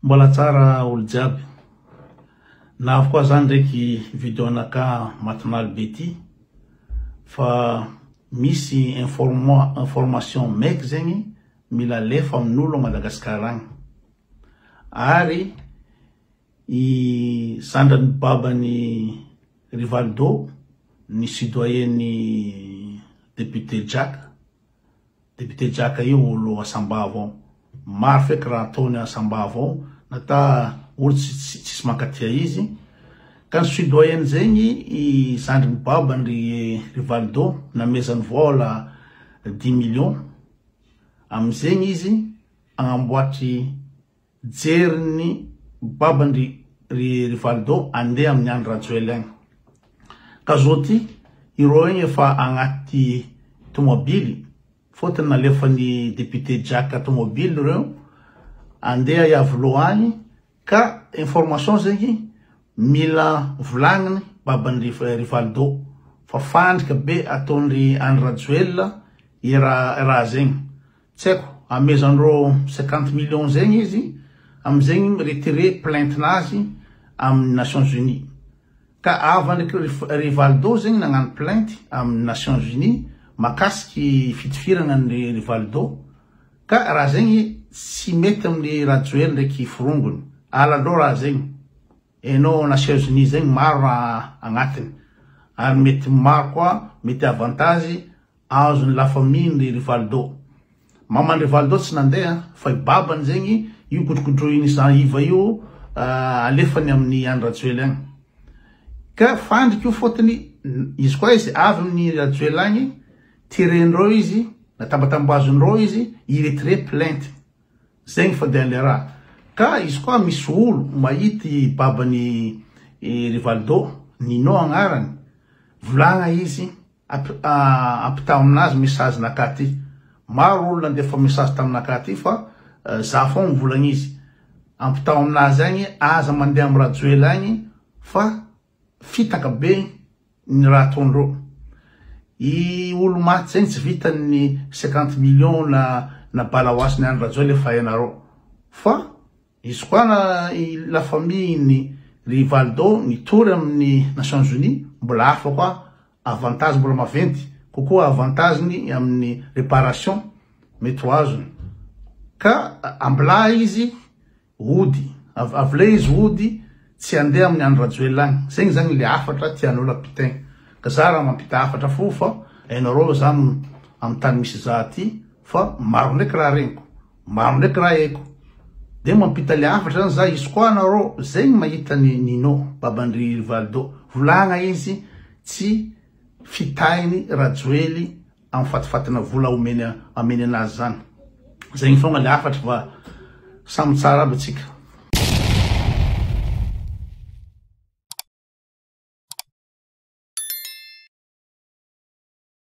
Mbola tsara olo jiaby. Na avy koa zany ndraiky video anaka matinal be ty fa misy information maiky zegny mila lefa amin'olo Madagasikara agny. Ary I sandrany babany Rivaldo ni citoyen ni député Jack. Député Jack io olo Asambavo. Maro feky raha ataony Asambavo. Nata olo tsy mankatia izy. Kan citoyen zegny I sandrany babany Rivaldo namezany vola 10 millions. Amizegny izy agnamboatry jeriny babany Rivaldo ande amin'ny andro rajoely agny. Kazoti iro igny efa agnaty tomobily fotony nalefany député Jack tomobily reo ande iavy loagny ka information zegny mila volagniny babany Rivaldo fa fandrika be ataon'ny andro rajoely I raha zegny. Tseko amezandro 50 millions zegny izy amizegny retiré plainte nazy amin'ny Nations Unies. Ka avany Rivaldo zegny nagnano plainte amin'ny Nations Unies makasiky fitifirana ny Rivaldo. Ka raha zegny tsy mety amin'ny rajoely ndraiky forongony. Alalo raha zegny. Eno Nations Unies zegny maro agnatiny. Ary mety maro koa mety avantage azony la famille ny Rivaldo. Mamany Rivaldo tsy nandeha fa I babany zegny io godrogodroiny sa iva io alefany amin'ny andro rajoely agny. Ka fandriky io fotony izy koa izy avy amin'ny rajoely agny tirendreo izy natambatambazondreo izy iretiré plainte. Zegny fandehany le raha. Ka izy koa misy olo mahity babany Rivaldo Nino agnarany volagna izy apita aminazy message nakaty. Maro olo nandefa message taminakaty fa za fon volagna izy ampitao aminazy agny aza mandeha amin'ny rajoely agny fa fitaka be ny raha ataondreo. I olo maty zegny tsy vitany 50 millions na balaoasiny andro rajoely efa hainareo. Fa izy koa la famille ny Rivaldo nitory amin'ny Nations Unies mbola hafa koa avantage mbola maventy kokoa avantage ny amin'ny réparation mety ho azony. Ka ambla izy ody avle izy ody tsy andeha amin'ny andro rajoely agny. Zegny zany le afatra tian'olo ampitaigny. Ka za raha mampita afatra fo fa hainareo za amin'ny tany misy za ty fa maro ndraiky raha regniko, maro ndraiky raha haiko. De mampita le afatra zany za izy koa anareo zegny mahita ny Nino babany Rivaldo volagna izy tsy fitainy rajoely amin'ny fatifatina vola ameny anazy zany. Zegny fonga le afatra fa samy tsara aby atsika.